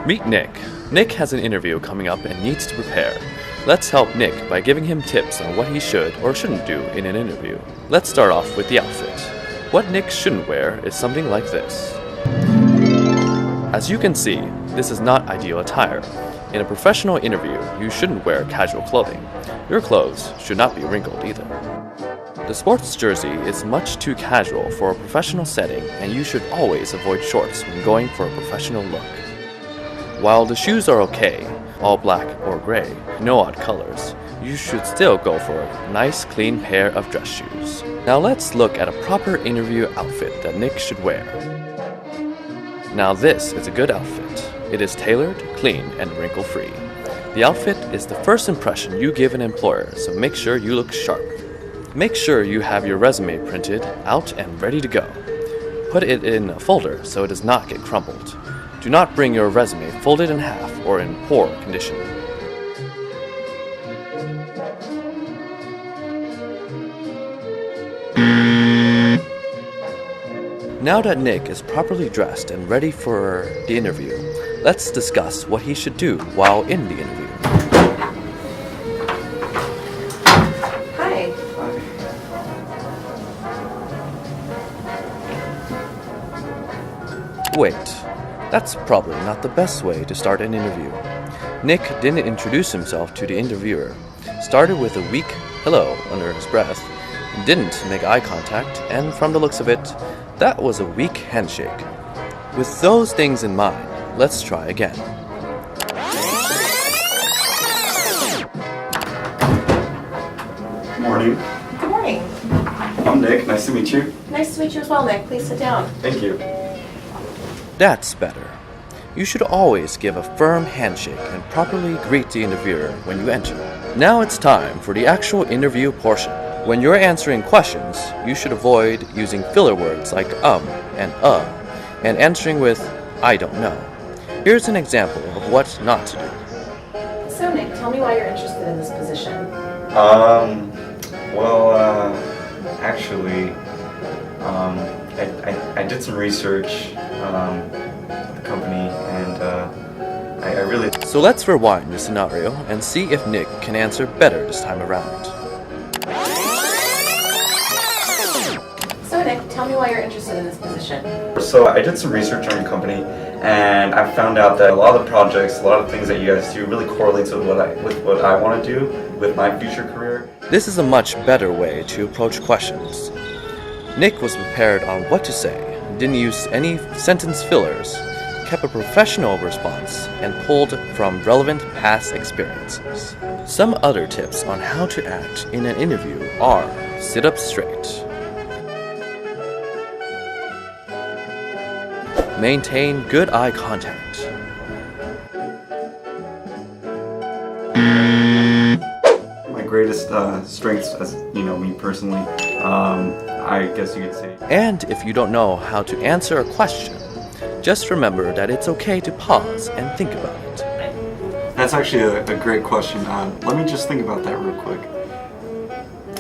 Meet Nick. Nick has an interview coming up and needs to prepare. Let's help Nick by giving him tips on what he should or shouldn't do in an interview. Let's start off with the outfit. What Nick shouldn't wear is something like this. As you can see, this is not ideal attire. In a professional interview, you shouldn't wear casual clothing. Your clothes should not be wrinkled either. The sports jersey is much too casual for a professional setting, and you should always avoid shorts when going for a professional look. While the shoes are okay, all black or gray, no odd colors, you should still go for a nice clean pair of dress shoes. Now let's look at a proper interview outfit that Nick should wear. Now this is a good outfit. It is tailored, clean, and wrinkle-free. The outfit is the first impression you give an employer, so make sure you look sharp. Make sure you have your resume printed out and ready to go. Put it in a folder so it does not get crumpled. Do not bring your resume folded in half or in poor condition. Now that Nick is properly dressed and ready for the interview, let's discuss what he should do while in the interview. Hi. Wait, that's probably not the best way to start an interview. Nick didn't introduce himself to the interviewer, started with a weak hello under his breath, didn't make eye contact, and from the looks of it, that was a weak handshake. With those things in mind, let's try again. Good morning. Good morning. I'm Nick. Nice to meet you. Nice to meet you as well, Nick. Please sit down. Thank you. That's better. You should always give a firm handshake and properly greet the interviewer when you enter. Now it's time for the actual interview portion. When you're answering questions, you should avoid using filler words like and answering with I don't know. Here's an example of what not to do. So, Nick, tell me why you're interested in this position. Actually, I did some research with the company, and I really... So let's rewind the scenario and see if Nick can answer better this time around. So, Nick, tell me why you're interested in this position. So I did some research on your company, and I found out that a lot of the projects, a lot of things that you guys do really correlates with what I want to do with my future career. This is a much better way to approach questions. Nick was prepared on what to say, didn't use any sentence fillers, kept a professional response, and pulled from relevant past experiences. Some other tips on how to act in an interview are: sit up straight, maintain good eye contact, My greatest strengths, as you know, me personally, I guess you could say. and if you don't know how to answer a question, just remember that it's okay to pause and think about it. That's actually a great question. Let me just think about that real quick.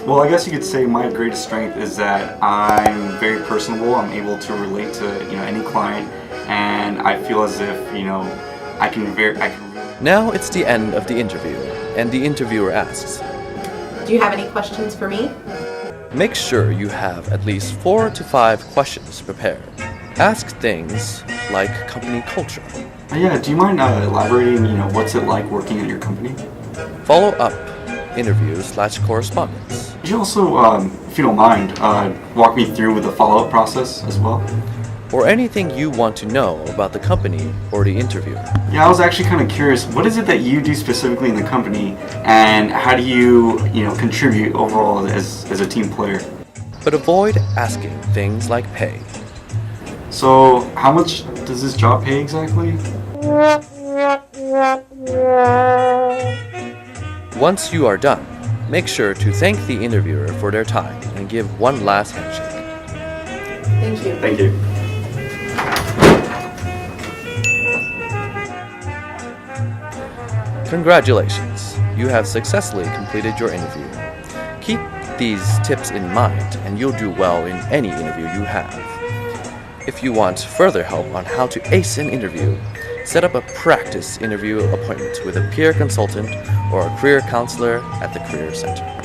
Well, I guess you could say my greatest strength is that I'm very personable. I'm able to relate to any client, and I feel as if I can Now it's the end of the interview, and the interviewer asks, Do you have any questions for me? make sure you have at least 4 to 5 questions prepared. Ask things like company culture. Yeah, do you mind elaborating? What's it like working at your company? Follow up interview/correspondence. Could you also, if you don't mind, walk me through with the follow-up process as well? Or anything you want to know about the company or the interviewer. Yeah, I was actually kind of curious. What is it that you do specifically in the company, and how do you, contribute overall as a team player? But avoid asking things like pay. So, how much does this job pay exactly? Once you are done, make sure to thank the interviewer for their time and give one last handshake. Thank you. Thank you. Congratulations! you have successfully completed your interview. Keep these tips in mind and you'll do well in any interview you have. If you want further help on how to ace an interview, set up a practice interview appointment with a peer consultant or a career counselor at the Career Center.